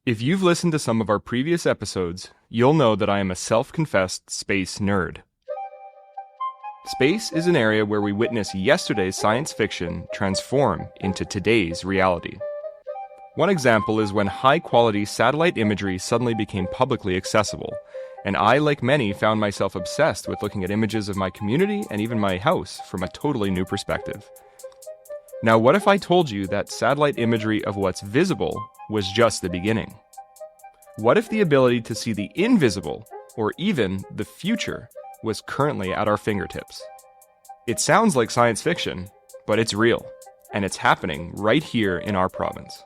If you've listened to some of our previous episodes, you'll know that I am a self-confessed space nerd. Space is an area where we witness yesterday's science fiction transform into today's reality. One example is when high-quality satellite imagery suddenly became publicly accessible, and I, like many, found myself obsessed with looking at images of my community and even my house from a totally new perspective. Now, what if I told you that satellite imagery of what's visible was just the beginning? What if the ability to see the invisible, or even the future, was currently at our fingertips? It sounds like science fiction, but it's real, and it's happening right here in our province.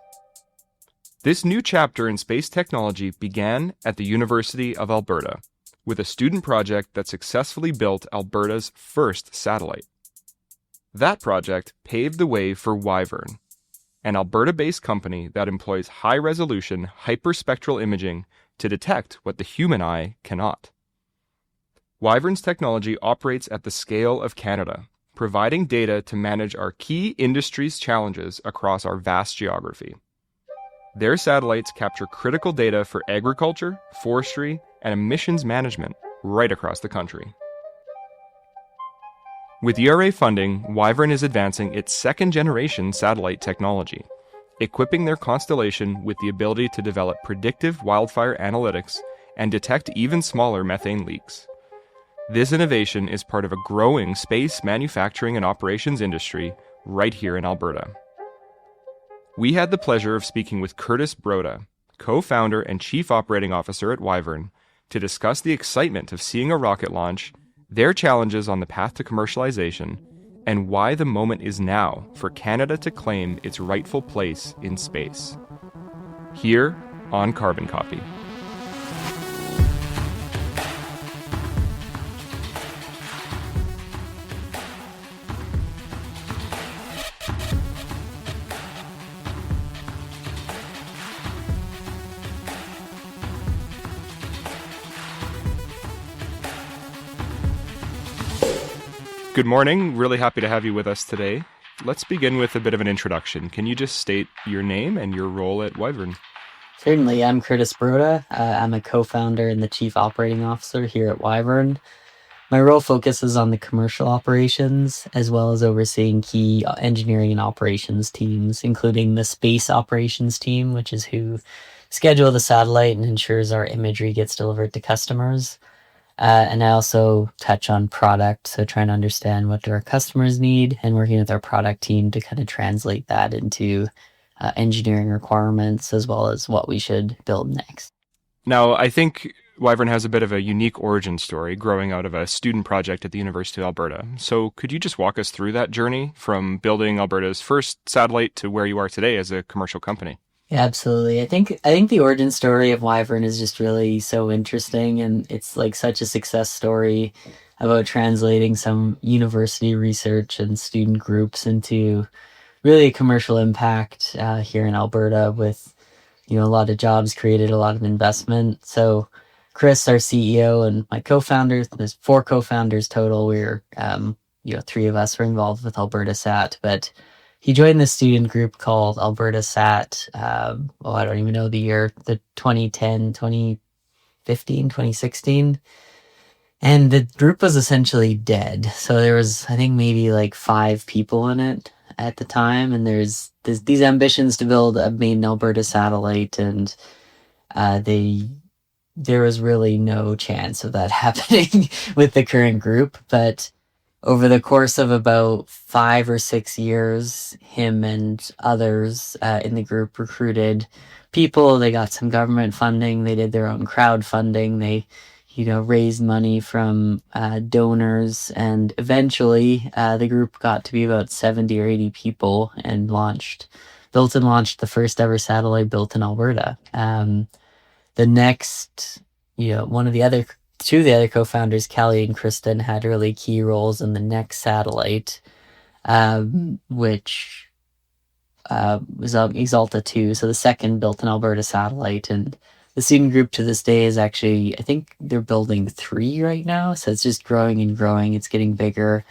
This new chapter in space technology began at the University of Alberta, with a student project that successfully built Alberta's first satellite. That project paved the way for Wyvern, an Alberta-based company that employs high-resolution hyperspectral imaging to detect what the human eye cannot. Wyvern's technology operates at the scale of Canada, providing data to manage our key industry's challenges across our vast geography. Their satellites capture critical data for agriculture, forestry, and emissions management right across the country. With ERA funding, Wyvern is advancing its second-generation satellite technology, equipping their constellation with the ability to develop predictive wildfire analytics and detect even smaller methane leaks. This innovation is part of a growing space manufacturing and operations industry right here in Alberta. We had the pleasure of speaking with Kurtis Broda, co-founder and chief operating officer at Wyvern, to discuss the excitement of seeing a rocket launch, their challenges on the path to commercialization, and why the moment is now for Canada to claim its rightful place in space. Here on Carbon Copy. Good morning. Really happy to have you with us today. Let's begin with a bit of an introduction. Can you just state your name and your role at Wyvern? Certainly, I'm Kurtis Broda. I'm a co-founder and the chief operating officer here at Wyvern. My role focuses on the commercial operations as well as overseeing key engineering and operations teams, including the space operations team, which is who schedule the satellite and ensures our imagery gets delivered to customers. And I also touch on product, so trying to understand what do our customers need and working with our product team to kind of translate that into engineering requirements as well as what we should build next. Now, I think Wyvern has a bit of a unique origin story growing out of a student project at the University of Alberta. So could you just walk us through that journey from building Alberta's first satellite to where you are today as a commercial company? Yeah, absolutely. I think the origin story of Wyvern is just really so interesting, and it's like such a success story about translating some university research and student groups into really a commercial impact here in Alberta with a lot of jobs created, a lot of investment. So Chris, our CEO, and my co-founders, there's 4 co-founders total. We're 3 of us were involved with Alberta Sat, but he joined the student group called Alberta Sat. I don't even know the year, the 2010, 2015, 2016. And the group was essentially dead. So there was, I think, maybe like 5 people in it at the time. And there's these ambitions to build a main Alberta satellite. And there was really no chance of that happening with the current group. But over the course of about 5 or 6 years, him and others in the group recruited people. They got some government funding. They did their own crowdfunding. They, raised money from donors. And eventually, the group got to be about 70 or 80 people and built and launched the first ever satellite built in Alberta. The next, two of the other co-founders, Callie and Kristen, had really key roles in the next satellite, which was Exalta 2, so the second built an Alberta satellite. And the student group to this day is actually, I think they're building 3 right now, so it's just growing and growing. It's getting bigger.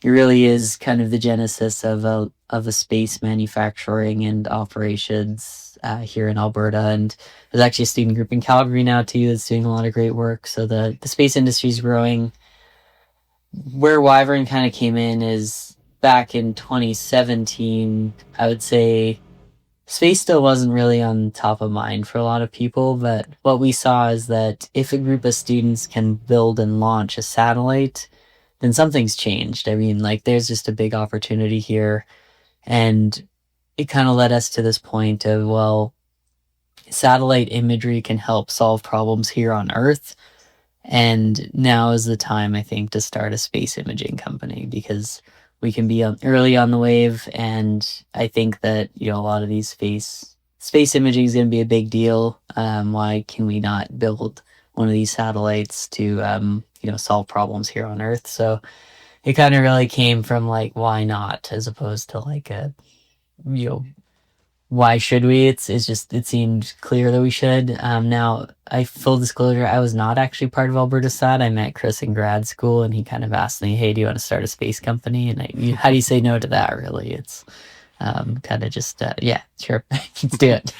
It really is kind of the genesis of a space manufacturing and operations here in Alberta, and there's actually a student group in Calgary now too that's doing a lot of great work. So the space industry is growing. Where Wyvern kind of came in is back in 2017. I would say space still wasn't really on top of mind for a lot of people, but what we saw is that if a group of students can build and launch a satellite, then something's changed. I mean, like, there's just a big opportunity here. And it kind of led us to this point of, well, satellite imagery can help solve problems here on Earth. And now is the time, I think, to start a space imaging company because we can be early on the wave. And I think that, a lot of these space imaging is going to be a big deal. Why can we not build one of these satellites to, solve problems here on Earth? So it kind of really came from like, why not, as opposed to like you know, why should we? It's just, it seemed clear that we should. Now, full disclosure, I was not actually part of Alberta Sat. I met Chris in grad school, and he kind of asked me, "Hey, do you want to start a space company?" And how do you say no to that? Really, it's kind of just yeah, sure, let's do it.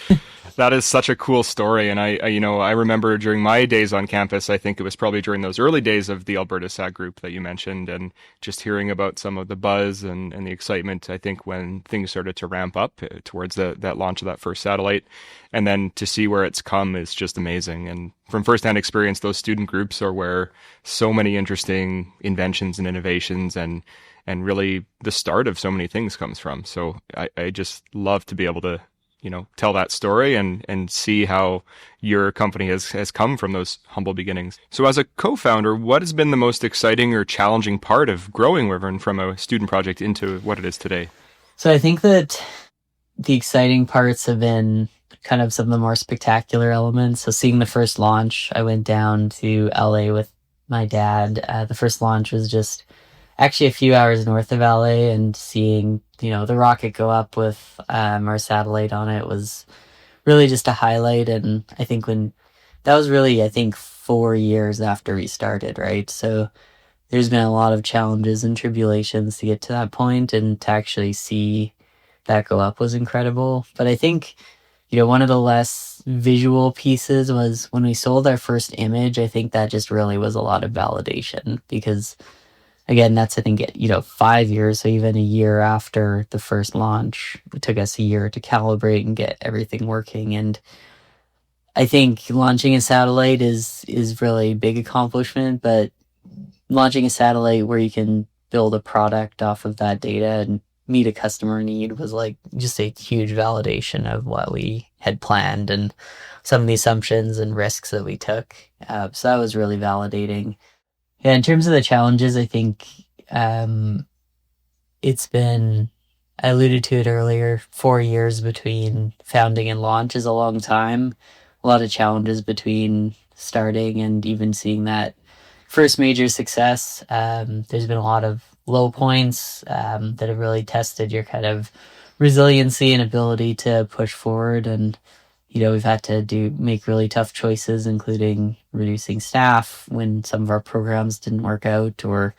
That is such a cool story, and I remember during my days on campus, I think it was probably during those early days of the Alberta SAT group that you mentioned, and just hearing about some of the buzz and the excitement. I think when things started to ramp up towards that launch of that first satellite, and then to see where it's come is just amazing. And from firsthand experience, those student groups are where so many interesting inventions and innovations and really the start of so many things comes from. So I just love to be able to tell that story and see how your company has come from those humble beginnings. So as a co-founder, what has been the most exciting or challenging part of growing Wyvern from a student project into what it is today? So I think that the exciting parts have been kind of some of the more spectacular elements. So seeing the first launch, I went down to LA with my dad. The first launch was just actually a few hours north of LA, and seeing, the rocket go up with our satellite on it was really just a highlight. And I think that was really, I think, 4 years after we started, right? So there's been a lot of challenges and tribulations to get to that point, and to actually see that go up was incredible. But I think, one of the less visual pieces was when we sold our first image. I think that just really was a lot of validation because, again, that's, I think, 5 years, so even a year after the first launch, it took us a year to calibrate and get everything working. And I think launching a satellite is really a big accomplishment, but launching a satellite where you can build a product off of that data and meet a customer need was like just a huge validation of what we had planned and some of the assumptions and risks that we took. So that was really validating. Yeah, in terms of the challenges, I think it's been, I alluded to it earlier, 4 years between founding and launch is a long time. A lot of challenges between starting and even seeing that first major success. There's been a lot of low points that have really tested your kind of resiliency and ability to push forward. And we've had to make really tough choices, including reducing staff when some of our programs didn't work out, or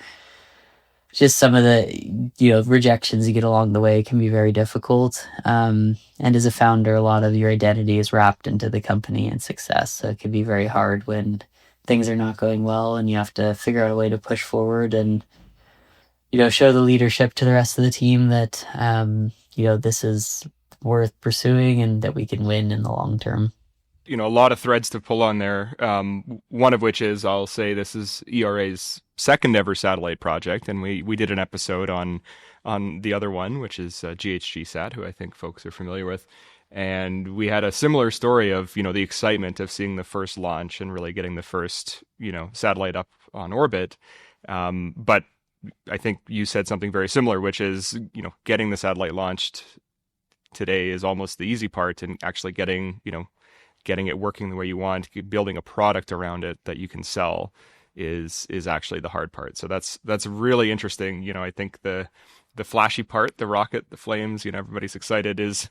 just some of the, rejections you get along the way can be very difficult. And as a founder, a lot of your identity is wrapped into the company and success. So it can be very hard when things are not going well and you have to figure out a way to push forward and, show the leadership to the rest of the team that, this is worth pursuing and that we can win in the long term. A lot of threads to pull on there. One of which is, I'll say, this is ERA's second ever satellite project, and we did an episode on the other one, which is GHG Sat, who I think folks are familiar with. And we had a similar story of, the excitement of seeing the first launch and really getting the first, satellite up on orbit. But I think you said something very similar, which is, getting the satellite launched today is almost the easy part, and actually getting it working the way you want, building a product around it that you can sell is actually the hard part. So that's really interesting. I think the flashy part, the rocket, the flames, everybody's excited is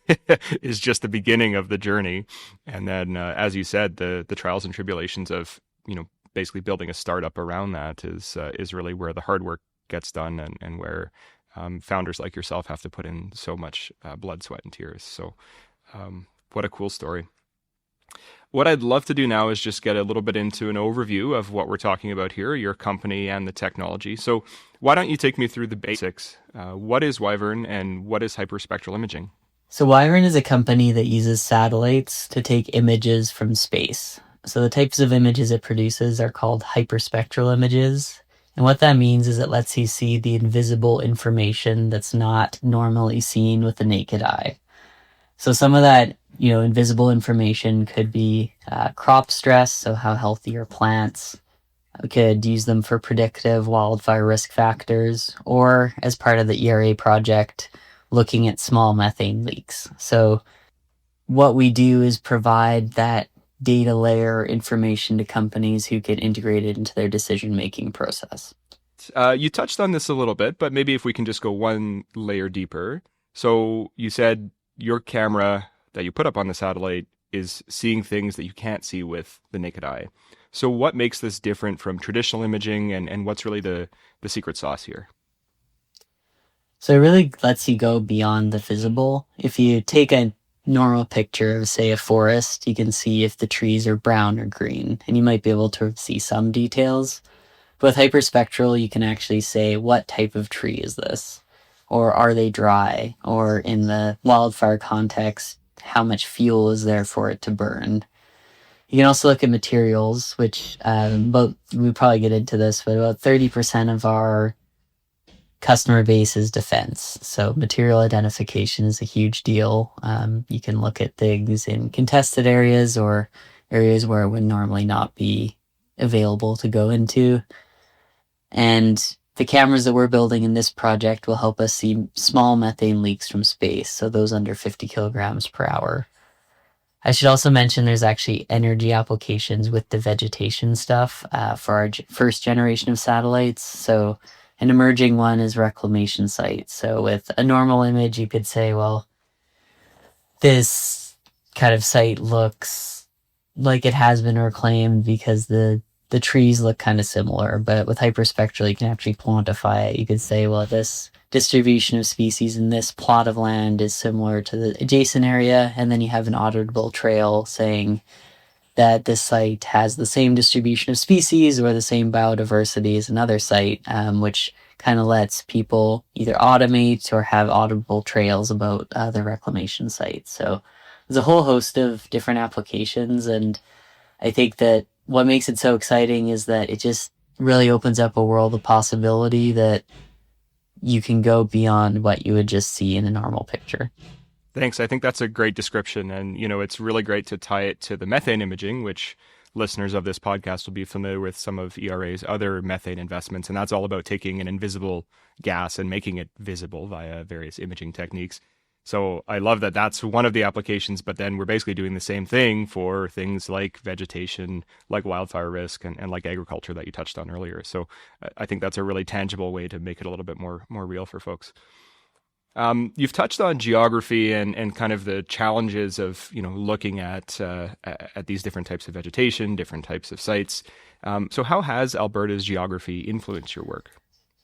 is just the beginning of the journey. And then, as you said, the trials and tribulations of, basically building a startup around that is really where the hard work gets done, and where founders like yourself have to put in so much blood, sweat, and tears. So What a cool story. What I'd love to do now is just get a little bit into an overview of what we're talking about here, your company and the technology. So, why don't you take me through the basics? What is Wyvern and what is hyperspectral imaging? So Wyvern is a company that uses satellites to take images from space. So the types of images it produces are called hyperspectral images. And what that means is it lets you see the invisible information that's not normally seen with the naked eye. So some of that, invisible information could be crop stress, so how healthy are plants. We could use them for predictive wildfire risk factors, or as part of the ERA project, looking at small methane leaks. So what we do is provide that data layer information to companies who can integrate it into their decision-making process. You touched on this a little bit, but maybe if we can just go one layer deeper. So you said your camera that you put up on the satellite is seeing things that you can't see with the naked eye. So what makes this different from traditional imaging, and what's really the secret sauce here? So it really lets you go beyond the visible. If you take a normal picture of, say, a forest, you can see if the trees are brown or green, and you might be able to see some details. But with hyperspectral, you can actually say, what type of tree is this? Or are they dry? Or in the wildfire context, how much fuel is there for it to burn? You can also look at materials, which, but we probably get into this, but about 30% of our customer base is defense. So material identification is a huge deal. You can look at things in contested areas or areas where it would normally not be available to go into. And the cameras that we're building in this project will help us see small methane leaks from space, so those under 50 kilograms per hour. I should also mention there's actually energy applications with the vegetation stuff for our first generation of satellites. So an emerging one is reclamation sites. So with a normal image, you could say, well, this kind of site looks like it has been reclaimed because the trees look kind of similar. But with hyperspectral, you can actually quantify it. You could say, well, this distribution of species in this plot of land is similar to the adjacent area. And then you have an auditable trail saying that this site has the same distribution of species or the same biodiversity as another site, which kind of lets people either automate or have auditable trails about the reclamation site. So there's a whole host of different applications, and I think that what makes it so exciting is that it just really opens up a world of possibility that you can go beyond what you would just see in a normal picture. Thanks. I think that's a great description. And, it's really great to tie it to the methane imaging, which listeners of this podcast will be familiar with some of ERA's other methane investments. And that's all about taking an invisible gas and making it visible via various imaging techniques. So I love that that's one of the applications, but then we're basically doing the same thing for things like vegetation, like wildfire risk, and like agriculture that you touched on earlier. So I think that's a really tangible way to make it a little bit more real for folks. You've touched on geography and kind of the challenges of looking at these different types of vegetation, different types of sites. So how has Alberta's geography influenced your work?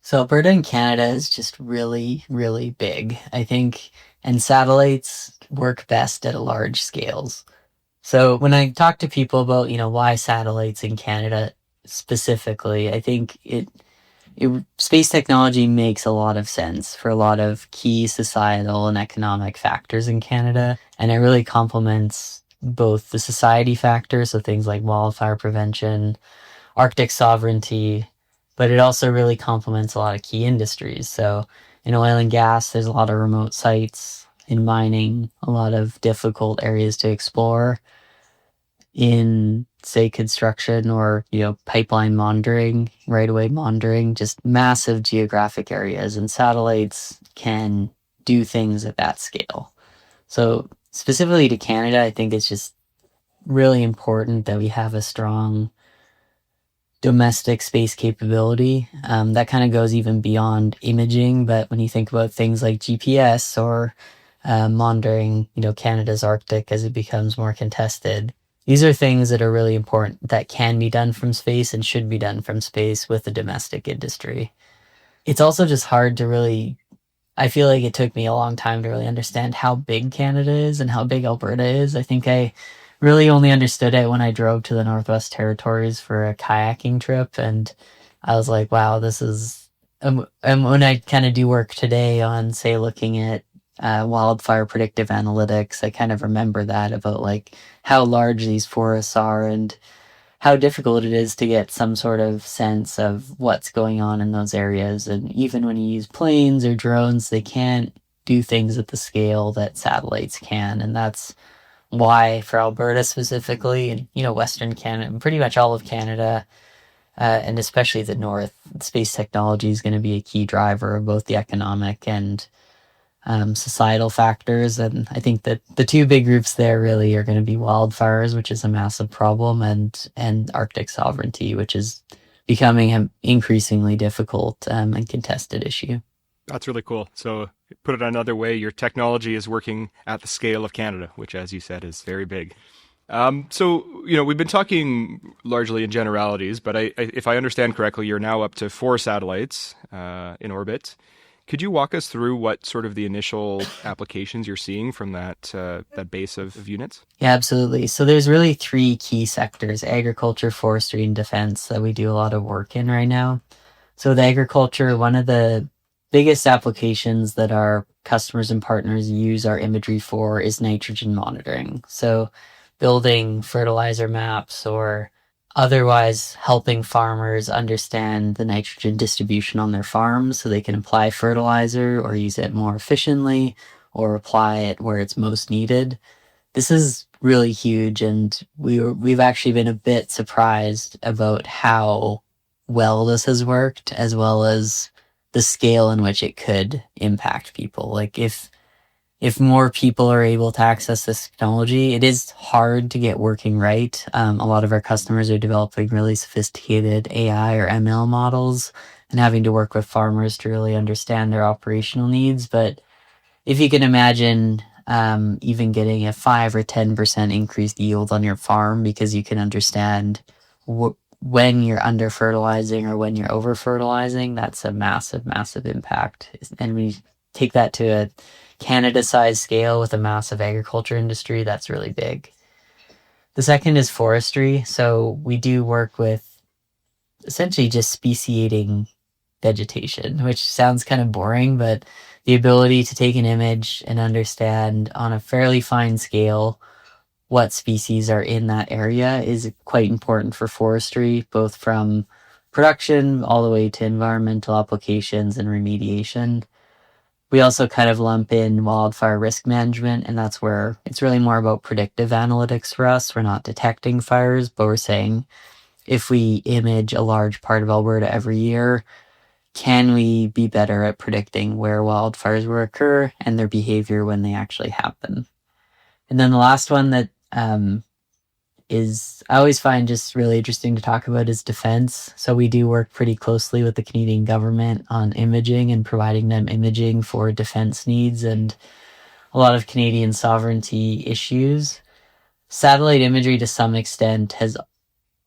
So Alberta in Canada is just really, really big, I think, and satellites work best at large scales. So when I talk to people about, why satellites in Canada specifically, I think space technology makes a lot of sense for a lot of key societal and economic factors in Canada, and it really complements both the society factors, so things like wildfire prevention, Arctic sovereignty, but it also really complements a lot of key industries. So in oil and gas, there's a lot of remote sites. In mining, a lot of difficult areas to explore. In, say, construction or, pipeline monitoring, right-of-way monitoring, just massive geographic areas, and satellites can do things at that scale. So specifically to Canada, I think it's just really important that we have a strong domestic space capability. That kind of goes even beyond imaging, but when you think about things like GPS or monitoring, Canada's Arctic as it becomes more contested, these are things that are really important that can be done from space and should be done from space with the domestic industry. It's also just hard to really I feel like it took me a long time to really understand how big Canada is and how big Alberta is. I think I really only understood it when I drove to the Northwest Territories for a kayaking trip, and I was like, wow, this is. And when I kind of do work today on, say, looking at wildfire predictive analytics, I kind of remember that about like how large these forests are and how difficult it is to get some sort of sense of what's going on in those areas. And even when you use planes or drones, they can't do things at the scale that satellites can. And that's why for Alberta specifically, and Western Canada, and pretty much all of Canada, and especially the North, space technology is going to be a key driver of both the economic and societal factors. And I think that the two big groups there really are going to be wildfires, which is a massive problem, and Arctic sovereignty, which is becoming an increasingly difficult and contested issue. That's really cool. So, put it another way, your technology is working at the scale of Canada, which, as you said, is very big. We've been talking largely in generalities, but if I understand correctly, you're now up to 4 satellites in orbit. Could you walk us through what sort of the initial applications you're seeing from that base of units? Yeah, absolutely. So there's really three key sectors: agriculture, forestry, and defense that we do a lot of work in right now. So with agriculture, one of the biggest applications that our customers and partners use our imagery for is nitrogen monitoring. So building fertilizer maps or otherwise helping farmers understand the nitrogen distribution on their farms so they can apply fertilizer or use it more efficiently or apply it where it's most needed. This is really huge, and we've actually been a bit surprised about how well this has worked, as well as the scale in which it could impact people. Like if more people are able to access this technology, it is hard to get working right. A lot of our customers are developing really sophisticated AI or ML models and having to work with farmers to really understand their operational needs. But if you can imagine even getting a 5 or 10% increased yield on your farm because you can understand when you're under fertilizing or when you're over fertilizing, that's a massive, massive impact. And we take that to a Canada size scale with a massive agriculture industry, that's really big. The second is forestry. So we do work with essentially just speciating vegetation, which sounds kind of boring, but the ability to take an image and understand on a fairly fine scale what species are in that area is quite important for forestry, both from production all the way to environmental applications and remediation. We also kind of lump in wildfire risk management, and that's where it's really more about predictive analytics for us. We're not detecting fires, but we're saying if we image a large part of Alberta every year, can we be better at predicting where wildfires will occur and their behavior when they actually happen? And then the last one that I always find just really interesting to talk about is defense. So we do work pretty closely with the Canadian government on imaging and providing them imaging for defense needs and a lot of Canadian sovereignty issues. Satellite imagery to some extent has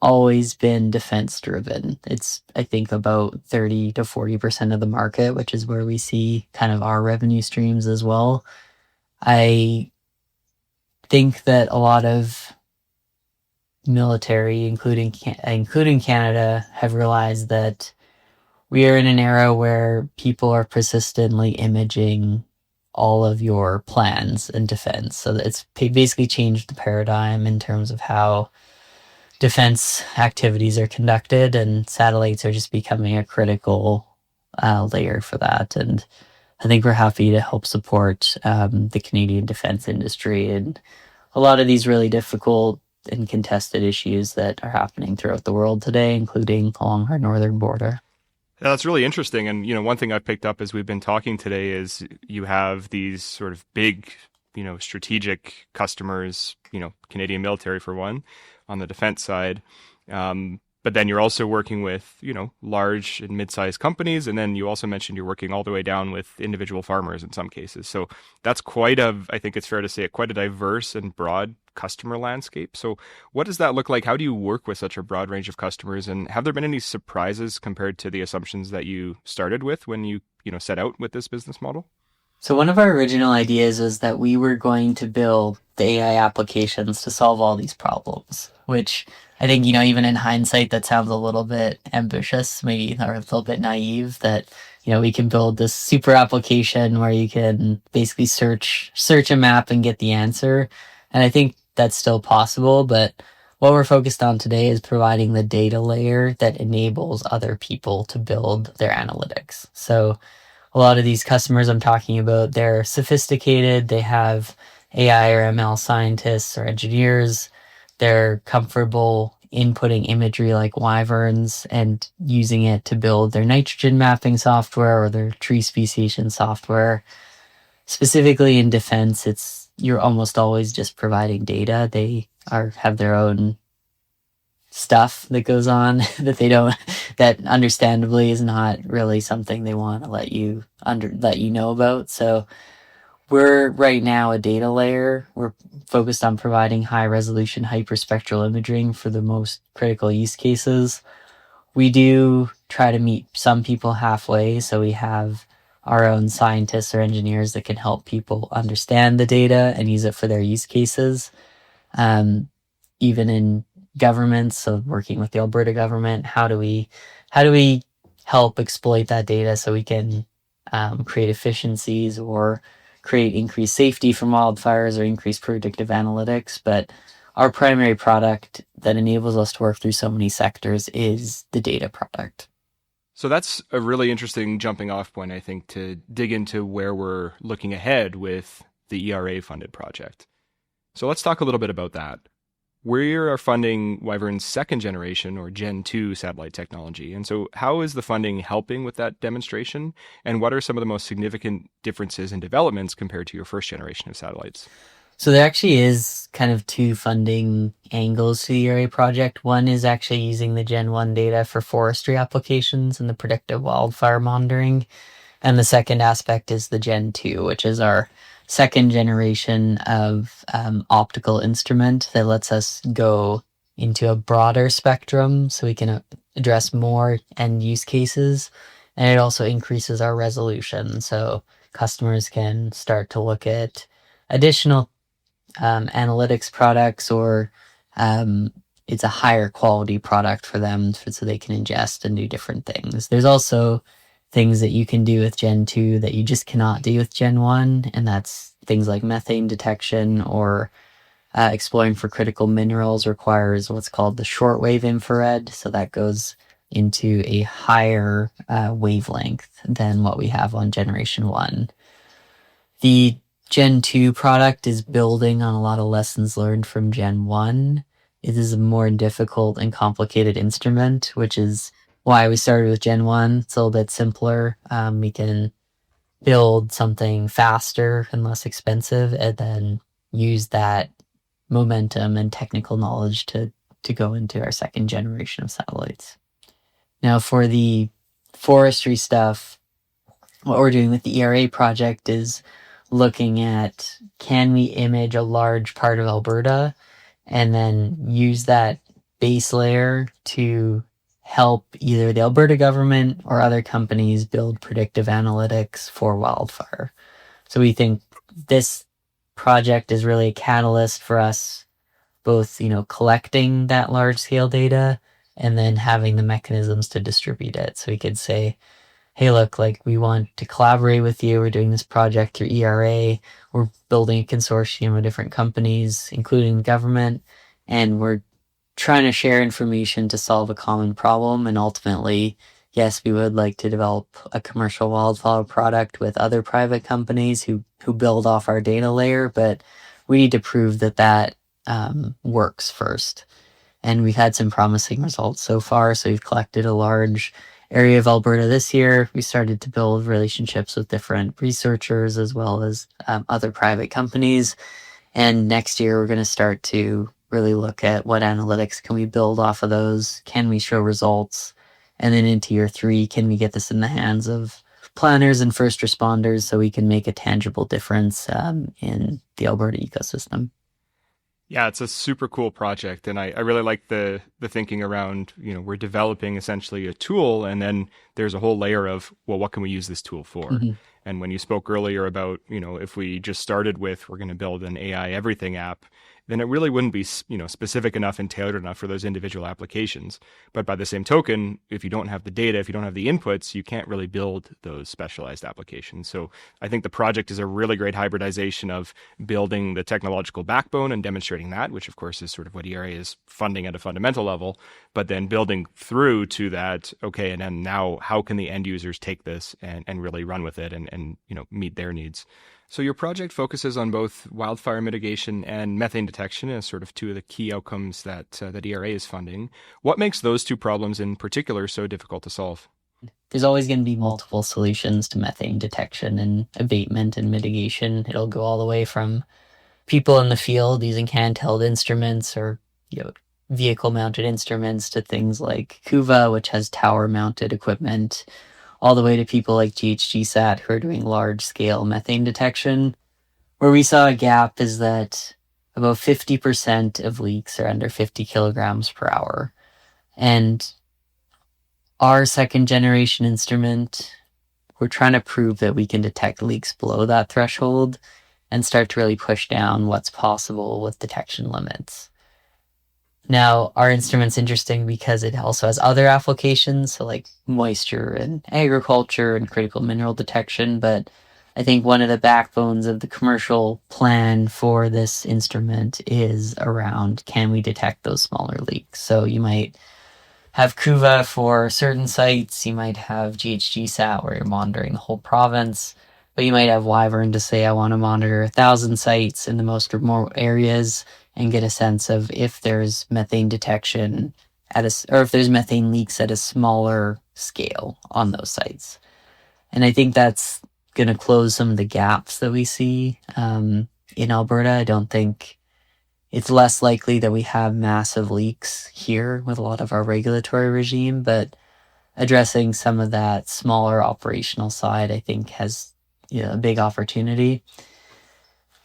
always been defense driven. It's, I think, about 30 to 40% of the market, which is where we see kind of our revenue streams as well. I think that a lot of military, including Canada, have realized that we are in an era where people are persistently imaging all of your plans in defense. So it's basically changed the paradigm in terms of how defense activities are conducted, and satellites are just becoming a critical layer for that. And I think we're happy to help support the Canadian defense industry and a lot of these really difficult and contested issues that are happening throughout the world today, including along our northern border. Yeah, that's really interesting. And, one thing I've picked up as we've been talking today is you have these sort of big, strategic customers, Canadian military for one, on the defense side. But then you're also working with, large and mid-sized companies. And then you also mentioned you're working all the way down with individual farmers in some cases. So that's I think it's fair to say, quite a diverse and broad customer landscape. So what does that look like? How do you work with such a broad range of customers? And have there been any surprises compared to the assumptions that you started with when you, set out with this business model? So one of our original ideas was that we were going to build the AI applications to solve all these problems, which I think, even in hindsight, that sounds a little bit ambitious, maybe, or a little bit naive that, we can build this super application where you can basically search a map and get the answer. And I think that's still possible, but what we're focused on today is providing the data layer that enables other people to build their analytics. So a lot of these customers I'm talking about, they're sophisticated. They have AI or ML scientists or engineers. They're comfortable inputting imagery like wyverns and using it to build their nitrogen mapping software or their tree speciation software. Specifically in defense, you're almost always just providing data. They have their own stuff that goes on that they don't that understandably is not really something they want to let you know about. So we're right now a data layer. We're focused on providing high resolution hyperspectral imaging for the most critical use cases. We do try to meet some people halfway, so we have our own scientists or engineers that can help people understand the data and use it for their use cases. Even in governments, so working with the Alberta government, how do we help exploit that data so we can create efficiencies or create increased safety from wildfires or increase predictive analytics? But our primary product that enables us to work through so many sectors is the data product. So that's a really interesting jumping off point, I think, to dig into where we're looking ahead with the ERA funded project. So let's talk a little bit about that. We are funding Wyvern's second generation or Gen 2 satellite technology. And so how is the funding helping with that demonstration? And what are some of the most significant differences in developments compared to your first generation of satellites? So there actually is kind of two funding angles to the ERA project. One is actually using the Gen 1 data for forestry applications and the predictive wildfire monitoring. And the second aspect is the Gen 2, which is our second generation of optical instrument that lets us go into a broader spectrum so we can address more end use cases. And it also increases our resolution. So customers can start to look at additional analytics products, or it's a higher quality product for them so they can ingest and do different things. There's also things that you can do with Gen 2 that you just cannot do with Gen 1, and that's things like methane detection or exploring for critical minerals requires what's called the shortwave infrared. So that goes into a higher wavelength than what we have on Generation 1. The Gen 2 product is building on a lot of lessons learned from Gen 1. It is a more difficult and complicated instrument, which is why we started with Gen 1. It's a little bit simpler. We can build something faster and less expensive and then use that momentum and technical knowledge to go into our second generation of satellites. Now, for the forestry stuff, what we're doing with the ERA project is looking at, can we image a large part of Alberta and then use that base layer to help either the Alberta government or other companies build predictive analytics for wildfire. So we think this project is really a catalyst for us, both, collecting that large scale data and then having the mechanisms to distribute it. So we could say, hey, look, like, we want to collaborate with you. We're doing this project through ERA. We're building a consortium of different companies, including the government, and we're trying to share information to solve a common problem. And ultimately, yes, we would like to develop a commercial wildfire product with other private companies who build off our data layer, but we need to prove that works first. And we've had some promising results so far. So we've collected a large area of Alberta this year. We started to build relationships with different researchers as well as other private companies. And next year, we're going to start to really look at what analytics can we build off of those? Can we show results? And then into year 3, can we get this in the hands of planners and first responders so we can make a tangible difference in the Alberta ecosystem? Yeah, it's a super cool project, and I really like the thinking around, we're developing essentially a tool, and then there's a whole layer of, well, what can we use this tool for? Mhm. And when you spoke earlier about, if we just started with we're going to build an AI everything app, then it really wouldn't be, specific enough and tailored enough for those individual applications. But by the same token, if you don't have the data, if you don't have the inputs, you can't really build those specialized applications. So I think the project is a really great hybridization of building the technological backbone and demonstrating that, which of course is sort of what ERA is funding at a fundamental level, but then building through to that, okay, and then now how can the end users take this and really run with it and meet their needs. So your project focuses on both wildfire mitigation and methane detection as sort of two of the key outcomes that ERA is funding. What makes those two problems in particular so difficult to solve? There's always going to be multiple solutions to methane detection and abatement and mitigation. It'll go all the way from people in the field using handheld instruments or you know vehicle mounted instruments to things like Kuva, which has tower mounted equipment, all the way to people like GHGSat who are doing large scale methane detection. Where we saw a gap is that about 50% of leaks are under 50 kilograms per hour. And our second generation instrument, we're trying to prove that we can detect leaks below that threshold and start to really push down what's possible with detection limits. Now, our instrument's interesting because it also has other applications, so like moisture and agriculture and critical mineral detection. But I think one of the backbones of the commercial plan for this instrument is around, can we detect those smaller leaks? So you might have Kuva for certain sites, you might have GHGSat where you're monitoring the whole province, but you might have Wyvern to say, I want to monitor 1,000 sites in the most remote areas and get a sense of if there's methane detection or if there's methane leaks at a smaller scale on those sites. And I think that's going to close some of the gaps that we see in Alberta. I don't think it's less likely that we have massive leaks here with a lot of our regulatory regime, but addressing some of that smaller operational side, I think, has a big opportunity.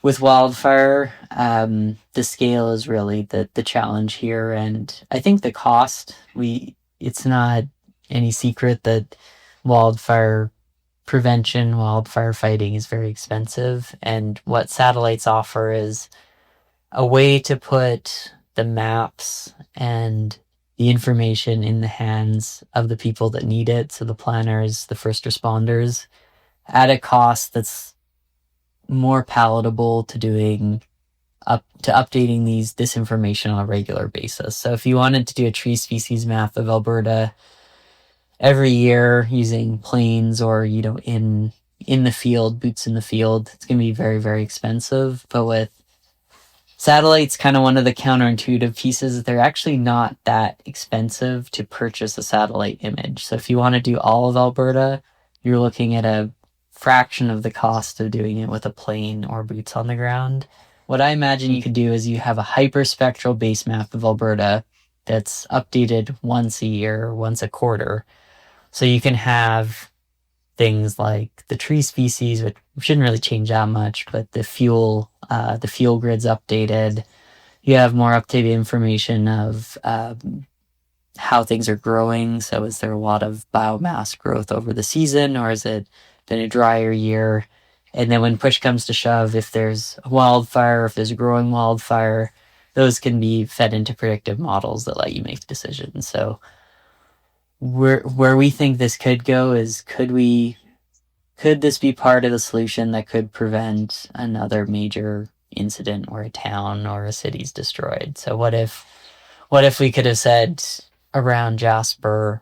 With wildfire, the scale is really the challenge here, and I think the cost. It's not any secret that wildfire prevention, wildfire fighting is very expensive, and what satellites offer is a way to put the maps and the information in the hands of the people that need it, so the planners, the first responders, at a cost that's more palatable to updating this information on a regular basis. So if you wanted to do a tree species map of Alberta every year using planes or in the field, boots in the field, it's going to be very, very expensive. But with satellites, kind of one of the counterintuitive pieces, they're actually not that expensive to purchase a satellite image. So if you want to do all of Alberta, you're looking at a fraction of the cost of doing it with a plane or boots on the ground. What I imagine you could do is you have a hyperspectral base map of Alberta that's updated once a year, once a quarter. So you can have things like the tree species, which shouldn't really change that much, but the fuel grid's updated. You have more updated information of how things are growing. So is there a lot of biomass growth over the season, or has it been a drier year? And then when push comes to shove, if there's a wildfire, if there's a growing wildfire, those can be fed into predictive models that let you make decisions. So where we think this could go is, could this be part of the solution that could prevent another major incident where a town or a city's destroyed? So what if we could have said around Jasper,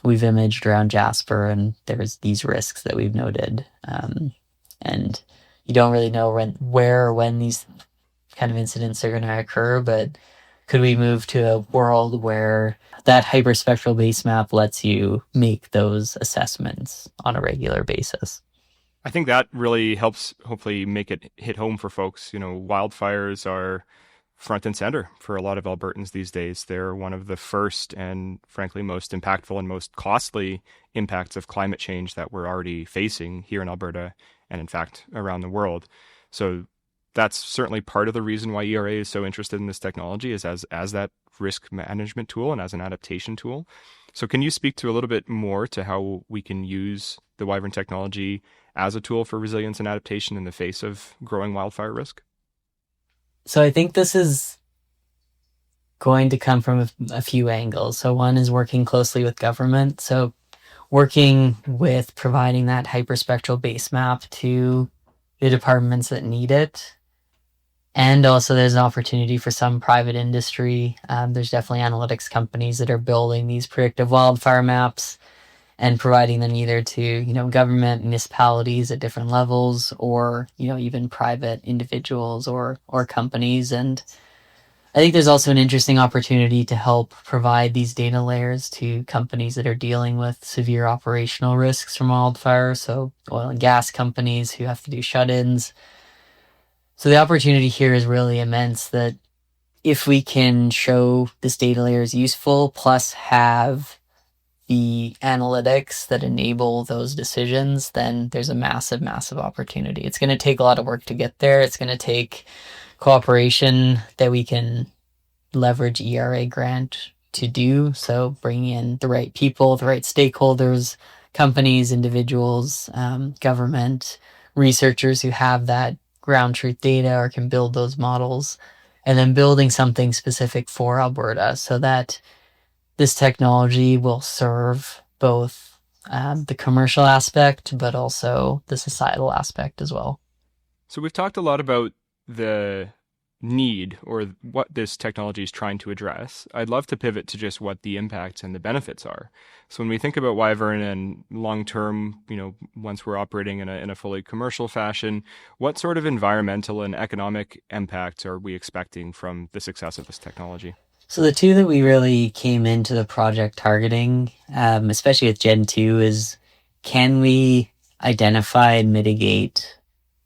we've imaged around Jasper and there's these risks that we've noted, and you don't really know where or when these kind of incidents are going to occur, but could we move to a world where that hyperspectral base map lets you make those assessments on a regular basis? I think that really helps hopefully make it hit home for folks. Wildfires are front and center for a lot of Albertans these days. They're one of the first and frankly most impactful and most costly impacts of climate change that we're already facing here in Alberta and in fact around the world. So that's certainly part of the reason why ERA is so interested in this technology is as that risk management tool and as an adaptation tool. So can you speak to a little bit more to how we can use the Wyvern technology as a tool for resilience and adaptation in the face of growing wildfire risk? So I think this is going to come from a few angles. So one is working closely with government. So working with providing that hyperspectral base map to the departments that need it. And also there's an opportunity for some private industry. There's definitely analytics companies that are building these predictive wildfire maps and providing them either to, government municipalities at different levels or, even private individuals or companies. And I think there's also an interesting opportunity to help provide these data layers to companies that are dealing with severe operational risks from wildfire. So oil and gas companies who have to do shut-ins. So the opportunity here is really immense that if we can show this data layer is useful, plus have the analytics that enable those decisions, then there's a massive, massive opportunity. It's going to take a lot of work to get there. It's going to take cooperation that we can leverage ERA grant to do. So bringing in the right people, the right stakeholders, companies, individuals, government, researchers who have that ground truth data or can build those models, and then building something specific for Alberta so that this technology will serve both the commercial aspect, but also the societal aspect as well. So we've talked a lot about the need or what this technology is trying to address. I'd love to pivot to just what the impacts and the benefits are. So when we think about Wyvern and long term, once we're operating in a fully commercial fashion, what sort of environmental and economic impacts are we expecting from the success of this technology? So the two that we really came into the project targeting, especially with Gen 2, is can we identify and mitigate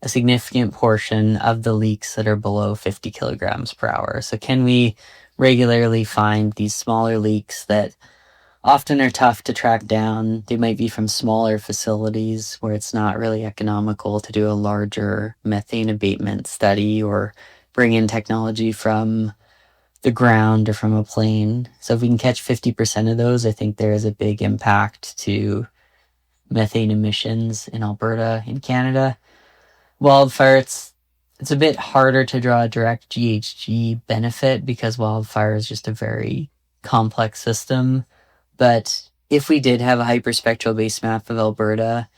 a significant portion of the leaks that are below 50 kilograms per hour? So can we regularly find these smaller leaks that often are tough to track down? They might be from smaller facilities where it's not really economical to do a larger methane abatement study or bring in technology from the ground or from a plane. So if we can catch 50% of those, I think there is a big impact to methane emissions in Alberta, in Canada. Wildfire, it's a bit harder to draw a direct GHG benefit because wildfire is just a very complex system. But if we did have a hyperspectral base map of Alberta,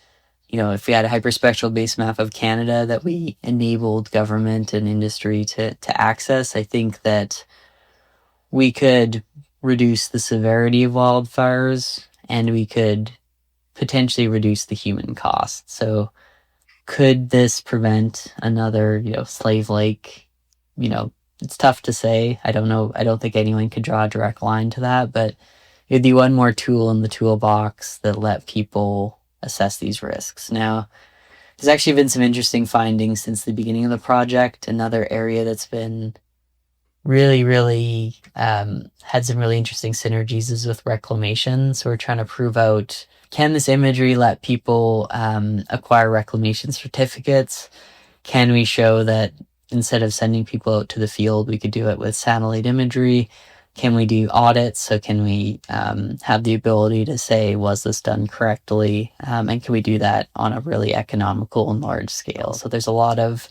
if we had a hyperspectral base map of Canada that we enabled government and industry to access, I think that we could reduce the severity of wildfires and we could potentially reduce the human cost. So could this prevent another, Slave Lake? It's tough to say. I don't know. I don't think anyone could draw a direct line to that, but it'd be one more tool in the toolbox that let people assess these risks. Now, there's actually been some interesting findings since the beginning of the project. Another area that's been really, really had some really interesting synergies is with reclamation. So we're trying to prove out, can this imagery let people acquire reclamation certificates? Can we show that instead of sending people out to the field, we could do it with satellite imagery? Can we do audits? So can we have the ability to say, was this done correctly? And can we do that on a really economical and large scale? So there's a lot of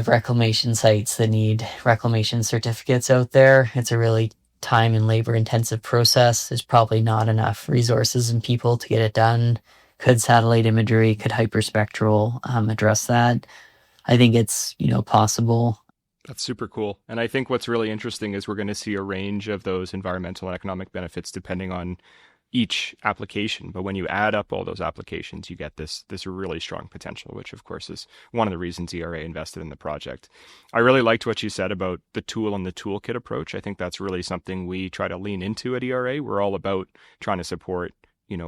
reclamation sites that need reclamation certificates out there. It's a really time and labor intensive process. There's probably not enough resources and people to get it done. Could satellite imagery, could hyperspectral address that? I think it's, possible. That's super cool. And I think what's really interesting is we're going to see a range of those environmental and economic benefits depending on each application. But when you add up all those applications, you get this really strong potential, which of course is one of the reasons ERA invested in the project. I really liked what you said about the tool and the toolkit approach. I think that's really something we try to lean into at ERA. We're all about trying to support,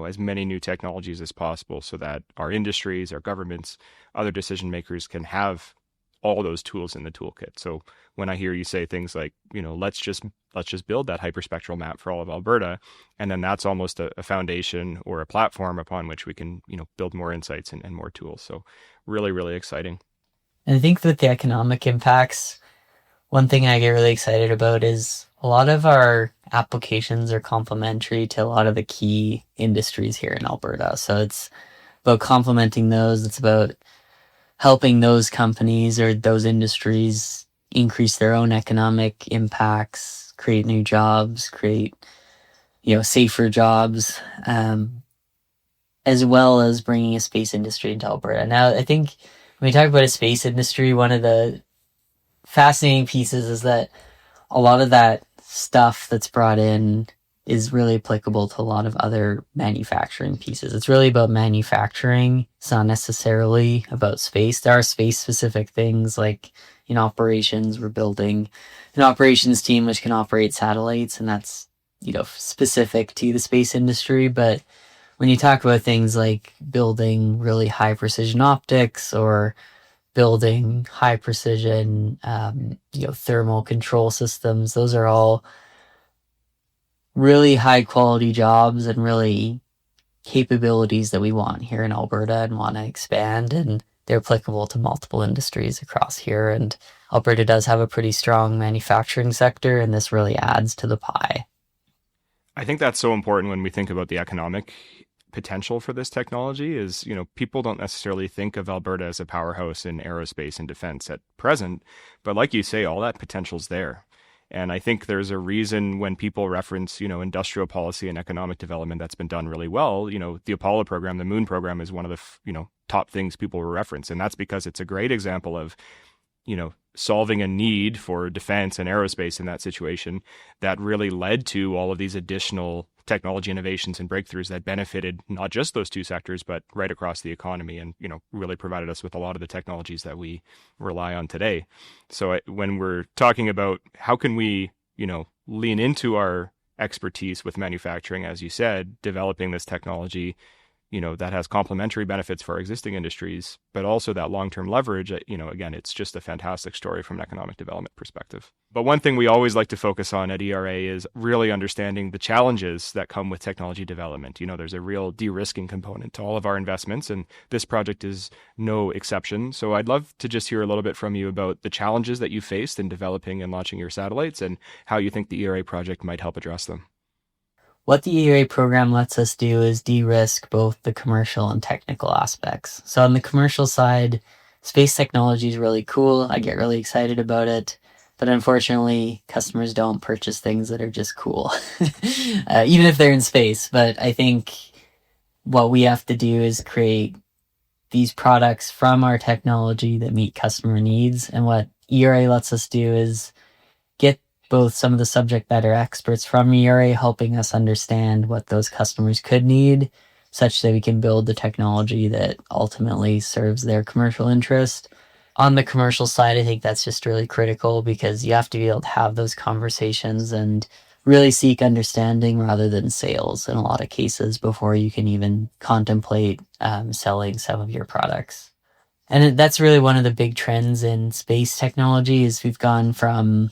as many new technologies as possible so that our industries, our governments, other decision makers can have all those tools in the toolkit. So when I hear you say things like, let's just build that hyperspectral map for all of Alberta, and then that's almost a foundation or a platform upon which we can, build more insights and more tools. So really, really exciting. And I think with the economic impacts, one thing I get really excited about is a lot of our applications are complementary to a lot of the key industries here in Alberta. So it's about complementing those. It's about helping those companies or those industries increase their own economic impacts, create new jobs, create, safer jobs, as well as bringing a space industry into Alberta. Now, I think when we talk about a space industry, one of the fascinating pieces is that a lot of that stuff that's brought in is really applicable to a lot of other manufacturing pieces. It's really about manufacturing. It's not necessarily about space. There are space specific things like in operations, we're building an operations team which can operate satellites, and that's, specific to the space industry. But when you talk about things like building really high precision optics or building high precision, thermal control systems, those are all really high quality jobs and really capabilities that we want here in Alberta and want to expand. And they're applicable to multiple industries across here. And Alberta does have a pretty strong manufacturing sector, and this really adds to the pie. I think that's so important when we think about the economic potential for this technology is, people don't necessarily think of Alberta as a powerhouse in aerospace and defense at present, but like you say, all that potential's there. And I think there's a reason when people reference, industrial policy and economic development that's been done really well, the Apollo program, the Moon program is one of the, top things people will reference. And that's because it's a great example of, solving a need for defense and aerospace in that situation that really led to all of these additional technology innovations and breakthroughs that benefited not just those two sectors, but right across the economy and, really provided us with a lot of the technologies that we rely on today. So when we're talking about how can we, lean into our expertise with manufacturing, as you said, developing this technology, that has complementary benefits for our existing industries, but also that long-term leverage, again, it's just a fantastic story from an economic development perspective. But one thing we always like to focus on at ERA is really understanding the challenges that come with technology development. There's a real de-risking component to all of our investments, and this project is no exception. So I'd love to just hear a little bit from you about the challenges that you faced in developing and launching your satellites and how you think the ERA project might help address them. What the ERA program lets us do is de-risk both the commercial and technical aspects. So on the commercial side, space technology is really cool. I get really excited about it. But unfortunately, customers don't purchase things that are just cool, even if they're in space. But I think what we have to do is create these products from our technology that meet customer needs. And what ERA lets us do is get both some of the subject matter experts from ERA helping us understand what those customers could need, such that we can build the technology that ultimately serves their commercial interest. On the commercial side, I think that's just really critical because you have to be able to have those conversations and really seek understanding rather than sales in a lot of cases before you can even contemplate selling some of your products. And that's really one of the big trends in space technology is we've gone from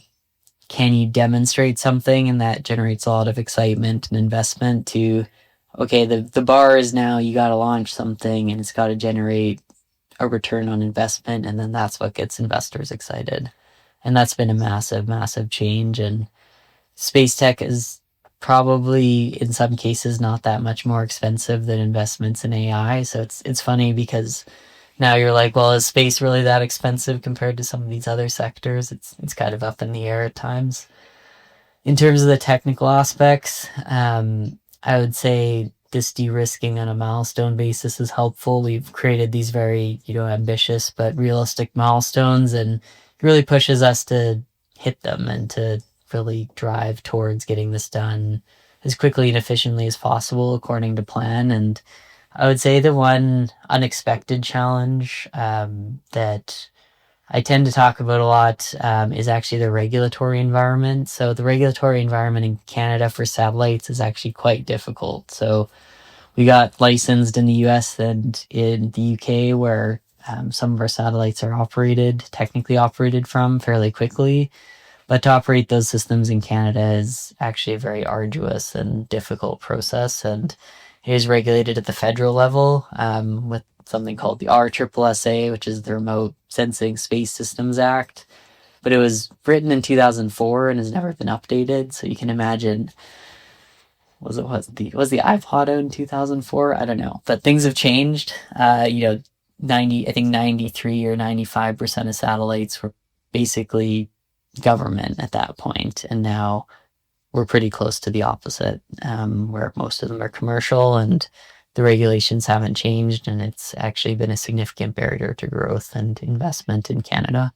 can you demonstrate something, and that generates a lot of excitement and investment, to okay, the bar is now you got to launch something and it's got to generate a return on investment, and then that's what gets investors excited. And that's been a massive change, and space tech is probably in some cases not that much more expensive than investments in AI. So it's funny because now you're like, well, is space really that expensive compared to some of these other sectors? It's kind of up in the air at times. In terms of the technical aspects, I would say this de-risking on a milestone basis is helpful. We've created these very, ambitious but realistic milestones, and it really pushes us to hit them and to really drive towards getting this done as quickly and efficiently as possible according to plan. And I would say the one unexpected challenge that I tend to talk about a lot is actually the regulatory environment. So the regulatory environment in Canada for satellites is actually quite difficult. So we got licensed in the US and in the UK where some of our satellites are technically operated from fairly quickly. But to operate those systems in Canada is actually a very arduous and difficult process. And It was regulated at the federal level with something called the RSSA, which is the Remote Sensing Space Systems Act. But it was written in 2004 and has never been updated. So you can imagine, was the iPod out in 2004? I don't know, but things have changed. 93 or 95% of satellites were basically government at that point, and now we're pretty close to the opposite, where most of them are commercial and the regulations haven't changed, and it's actually been a significant barrier to growth and investment in Canada.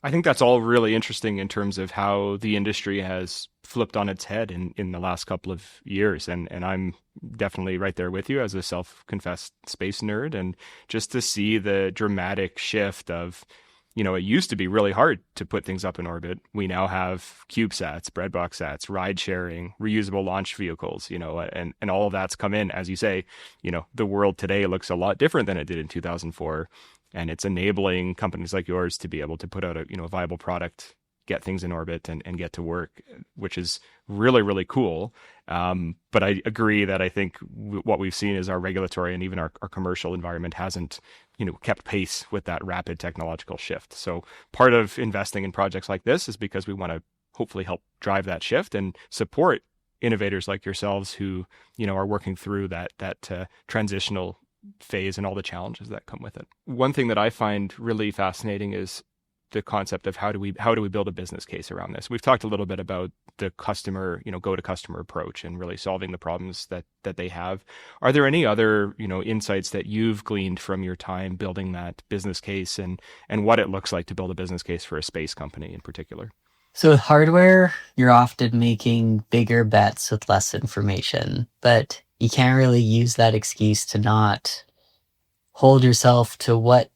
I think that's all really interesting in terms of how the industry has flipped on its head in the last couple of years. And I'm definitely right there with you as a self-confessed space nerd. And just to see the dramatic shift of, it used to be really hard to put things up in orbit. We now have CubeSats, breadbox sats, ride sharing, reusable launch vehicles, and all of that's come in. As you say, the world today looks a lot different than it did in 2004. And it's enabling companies like yours to be able to put out a viable product, get things in orbit, and get to work, which is really, really cool. But I agree that I think what we've seen is our regulatory and even our commercial environment hasn't kept pace with that rapid technological shift. So part of investing in projects like this is because we want to hopefully help drive that shift and support innovators like yourselves who are working through that transitional phase and all the challenges that come with it. One thing that I find really fascinating is the concept of how do we build a business case around this. We've talked a little bit about the customer, go to customer approach and really solving the problems that they have. Are there any other, insights that you've gleaned from your time building that business case and what it looks like to build a business case for a space company in particular? So with hardware, you're often making bigger bets with less information, but you can't really use that excuse to not hold yourself to what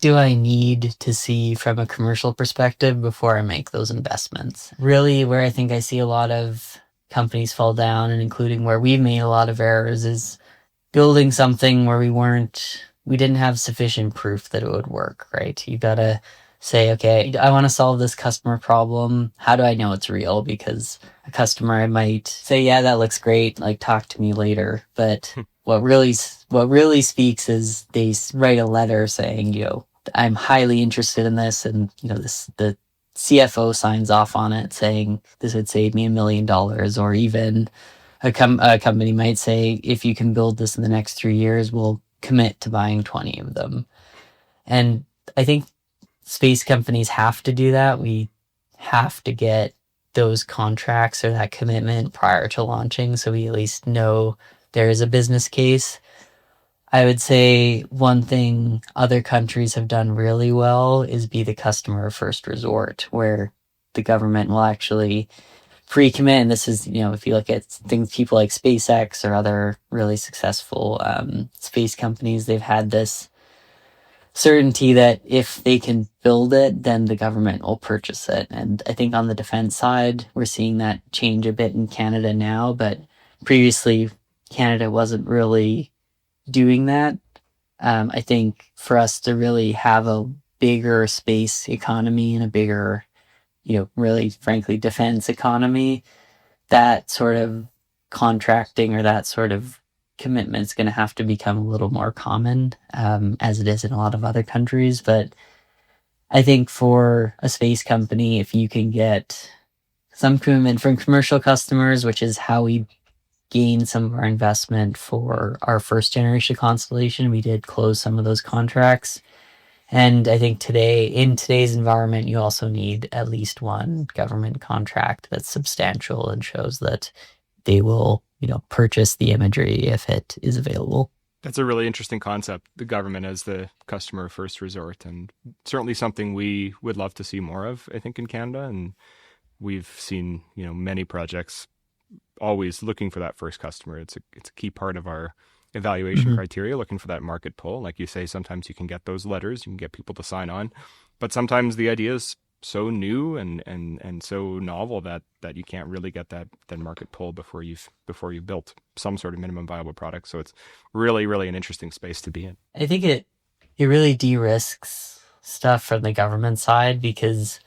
do I need to see from a commercial perspective before I make those investments. Really, where I think I see a lot of companies fall down, and including where we've made a lot of errors, is building something where we didn't have sufficient proof that it would work, right? You gotta say, okay, I want to solve this customer problem. How do I know it's real? Because a customer might say, yeah, that looks great. Like, talk to me later. But what really speaks is they write a letter saying, I'm highly interested in this. And, the CFO signs off on it saying this would save me $1 million, or even a company might say, if you can build this in the next 3 years, we'll commit to buying 20 of them. And I think space companies have to do that. We have to get those contracts or that commitment prior to launching, so we at least know there is a business case. I would say one thing other countries have done really well is be the customer of first resort, where the government will actually pre-commit. And this is, if you look at things, people like SpaceX or other really successful space companies, they've had this certainty that if they can build it, then the government will purchase it. And I think on the defense side, we're seeing that change a bit in Canada now, but previously Canada wasn't really doing that. I think for us to really have a bigger space economy and a bigger, really frankly, defense economy, that sort of contracting or that sort of commitment is going to have to become a little more common, as it is in a lot of other countries. But I think for a space company, if you can get some commitment from commercial customers, which is how we gain some of our investment for our first generation constellation, we did close some of those contracts. And I think in today's environment, you also need at least one government contract that's substantial and shows that they will, purchase the imagery if it is available. That's a really interesting concept, the government as the customer of first resort, and certainly something we would love to see more of, I think, in Canada. And we've seen, many projects always looking for that first customer. It's a key part of our evaluation criteria, looking for that market pull. Like you say, sometimes you can get those letters, you can get people to sign on, but sometimes the idea is so new and so novel that you can't really get that market pull before you've built some sort of minimum viable product. So it's really, really an interesting space to be in. I think it really de-risks stuff from the government side, because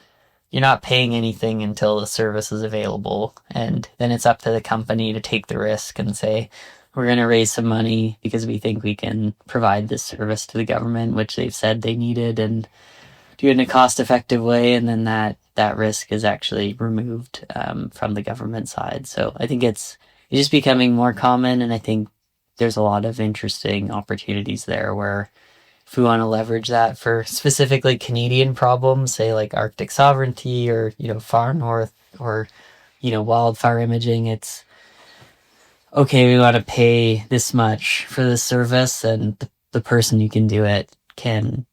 you're not paying anything until the service is available, and then it's up to the company to take the risk and say, we're going to raise some money because we think we can provide this service to the government, which they've said they needed, and do it in a cost-effective way, and then that risk is actually removed from the government side. So I think it's just becoming more common, and I think there's a lot of interesting opportunities there where if we want to leverage that for specifically Canadian problems, say like Arctic sovereignty or, far north or, wildfire imaging, it's okay, we want to pay this much for this service, and the person who can do it can,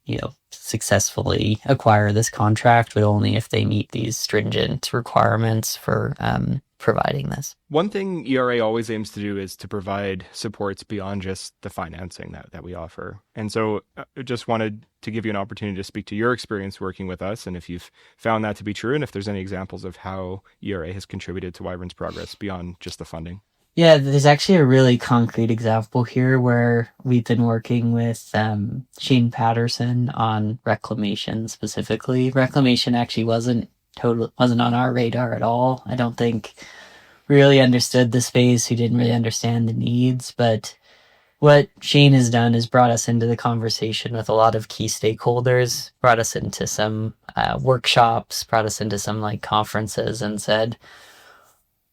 successfully acquire this contract, but only if they meet these stringent requirements for providing this. One thing ERA always aims to do is to provide supports beyond just the financing that we offer. And so I just wanted to give you an opportunity to speak to your experience working with us, and if you've found that to be true, and if there's any examples of how ERA has contributed to Wyvern's progress beyond just the funding. Yeah, there's actually a really concrete example here where we've been working with Shane Patterson on reclamation specifically. Reclamation actually wasn't on our radar at all. I don't think we really understood the space. We didn't really understand the needs. But what Shane has done is brought us into the conversation with a lot of key stakeholders, brought us into some workshops, brought us into some conferences, and said,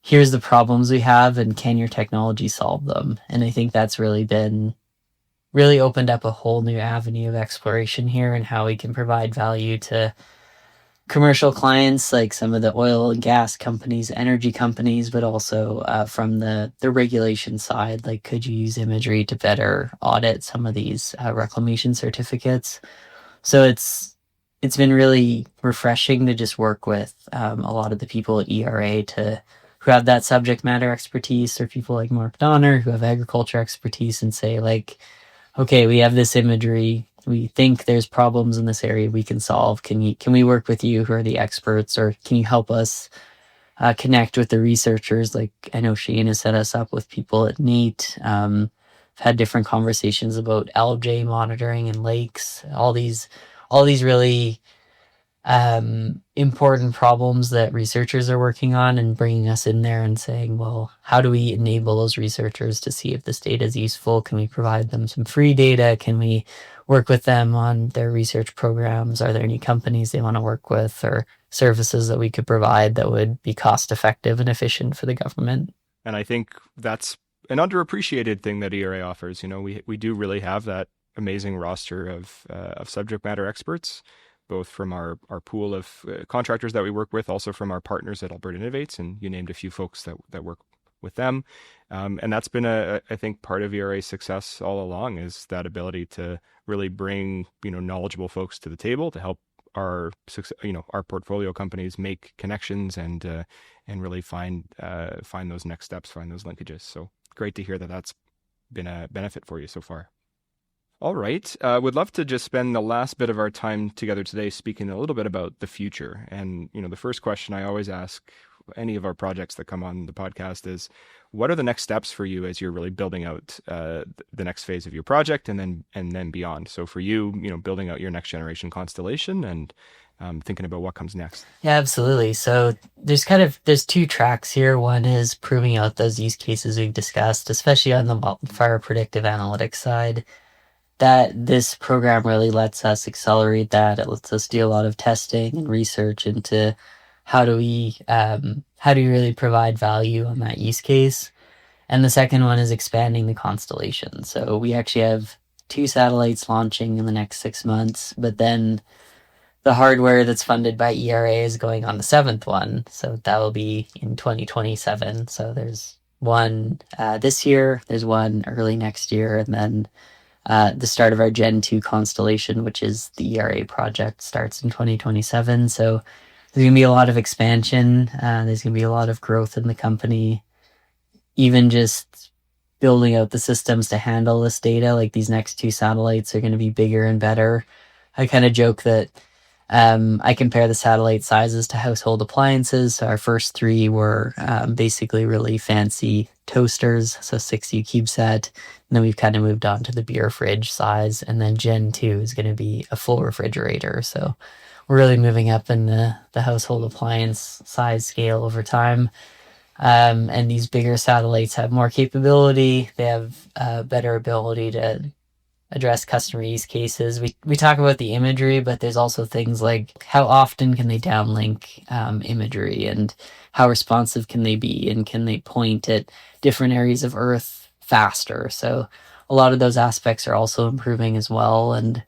here's the problems we have, and can your technology solve them? And I think that's really opened up a whole new avenue of exploration here, and how we can provide value to commercial clients, like some of the oil and gas companies, energy companies, but also from the regulation side, like could you use imagery to better audit some of these reclamation certificates? So it's been really refreshing to just work with a lot of the people at ERA who have that subject matter expertise, or people like Mark Donner who have agriculture expertise, and say okay, we have this imagery. We think there's problems in this area we can solve. Can we work with you who are the experts, or can you help us connect with the researchers? Like I know Shane has set us up with people at NEAT. I've had different conversations about algae monitoring in lakes, all these really important problems that researchers are working on, and bringing us in there and saying, well, how do we enable those researchers to see if this data is useful? Can we provide them some free data? Can we work with them on their research programs? Are there any companies they want to work with, or services that we could provide that would be cost effective and efficient for the government? And I think that's an underappreciated thing that ERA offers. We do really have that amazing roster of subject matter experts, both from our pool of contractors that we work with, also from our partners at Alberta Innovates, and you named a few folks that work with them. And that's been I think part of ERA's success all along, is that ability to really bring, knowledgeable folks to the table to help our portfolio companies make connections and really find those next steps, find those linkages. So great to hear that that's been a benefit for you so far. All right. Would love to just spend the last bit of our time together today speaking a little bit about the future. And, the first question I always ask any of our projects that come on the podcast is, what are the next steps for you as you're really building out the next phase of your project and then beyond? So for you, building out your next generation constellation and thinking about what comes next. Yeah, absolutely. So there's two tracks here. One is proving out those use cases we've discussed, especially on the wildfire predictive analytics side. That this program really lets us accelerate that. It lets us do a lot of testing and research into how do we really provide value on that use case. And the second one is expanding the constellation. So we actually have 2 satellites launching in the next 6 months, but then the hardware that's funded by ERA is going on the 7th one. So that will be in 2027. So there's one this year, there's one early next year, and then the start of our Gen 2 constellation, which is the ERA project, starts in 2027. So there's going to be a lot of expansion. There's going to be a lot of growth in the company. Even just building out the systems to handle this data, like these next 2 satellites are going to be bigger and better. I kind of joke that I compare the satellite sizes to household appliances. So our first 3 were basically really fancy toasters, so 6U CubeSat. And then we've kind of moved on to the beer fridge size. And then Gen 2 is going to be a full refrigerator. So we're really moving up in the household appliance size scale over time. And these bigger satellites have more capability. They have a better ability to address customer use cases. We talk about the imagery, but there's also things like how often can they downlink imagery, and how responsive can they be, and can they point at different areas of Earth faster. So a lot of those aspects are also improving as well. And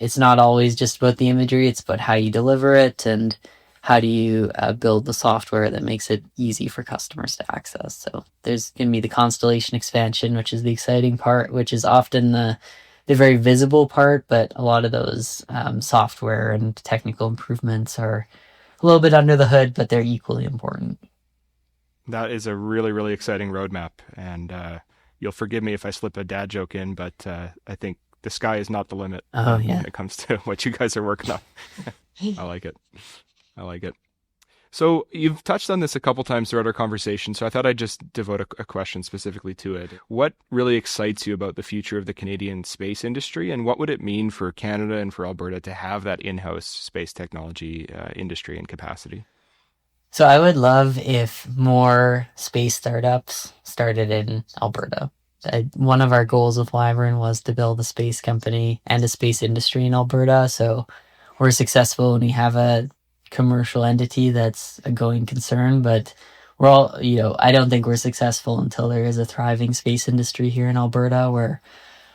it's not always just about the imagery, it's about how you deliver it, and how do you build the software that makes it easy for customers to access. So there's going to be the constellation expansion, which is the exciting part, which is often the very visible part, but a lot of those software and technical improvements are a little bit under the hood, but they're equally important. That is a really, really exciting roadmap. And you'll forgive me if I slip a dad joke in, but I think the sky is not the limit Oh, yeah. when it comes to what you guys are working on. I like it. I like it. So you've touched on this a couple times throughout our conversation, so I thought I'd just devote a question specifically to it. What really excites you about the future of the Canadian space industry, and what would it mean for Canada and for Alberta to have that in-house space technology industry and capacity? So I would love if more space startups started in Alberta. One of our goals with Wyvern was to build a space company and a space industry in Alberta. So we're successful when we have a commercial entity that's a going concern, but we're all, I don't think we're successful until there is a thriving space industry here in Alberta, where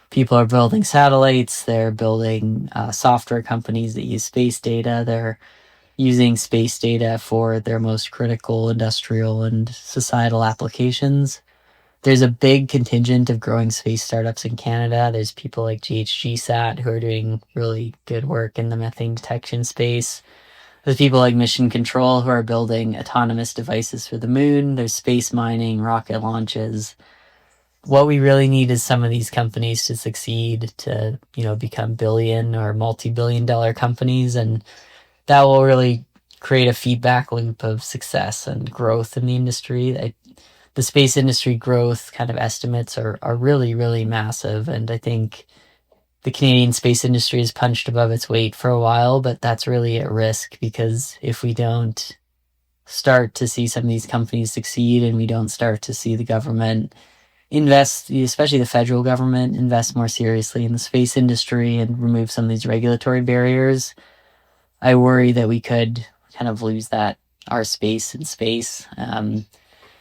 people are building satellites, they're building software companies that use space data, they're using space data for their most critical industrial and societal applications. There's a big contingent of growing space startups in Canada. There's people like GHGSat who are doing really good work in the methane detection space. There's people like Mission Control who are building autonomous devices for the moon. There's space mining, rocket launches. What we really need is some of these companies to succeed, to, become billion or multi-billion dollar companies. And that will really create a feedback loop of success and growth in the industry. The space industry growth kind of estimates are really, really massive. And I think the Canadian space industry has punched above its weight for a while, but that's really at risk, because if we don't start to see some of these companies succeed, and we don't start to see the government invest, especially the federal government, invest more seriously in the space industry and remove some of these regulatory barriers, I worry that we could kind of lose our space in space.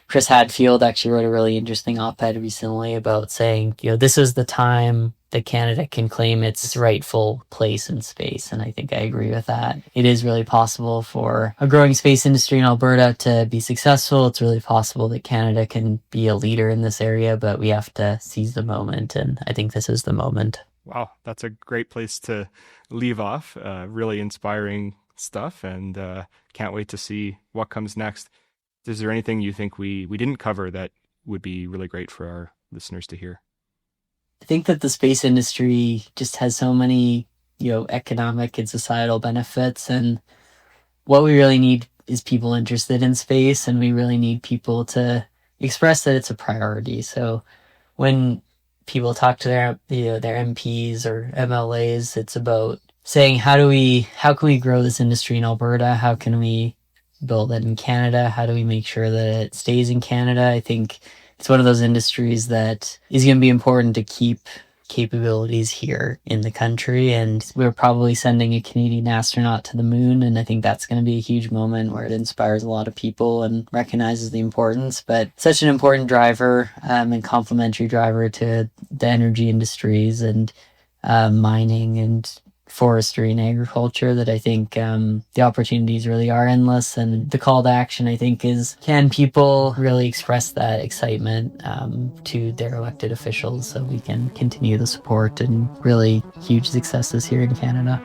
Chris Hadfield actually wrote a really interesting op-ed recently about saying, this is the time that Canada can claim its rightful place in space. And I think I agree with that. It is really possible for a growing space industry in Alberta to be successful. It's really possible that Canada can be a leader in this area, but we have to seize the moment. And I think this is the moment. Wow, that's a great place to leave off. Really inspiring stuff, and can't wait to see what comes next. Is there anything you think we didn't cover that would be really great for our listeners to hear? I think that the space industry just has so many, economic and societal benefits. And what we really need is people interested in space, and we really need people to express that it's a priority. So when people talk to their MPs or MLAs, it's about saying, how can we grow this industry in Alberta? How can we build it in Canada? How do we make sure that it stays in Canada? I think it's one of those industries that is going to be important to keep capabilities here in the country. And we're probably sending a Canadian astronaut to the moon, and I think that's going to be a huge moment where it inspires a lot of people and recognizes the importance. But such an important driver and complementary driver to the energy industries and mining and forestry and agriculture, that I think the opportunities really are endless. And the call to action, I think, is, can people really express that excitement to their elected officials, so we can continue the support and really huge successes here in Canada.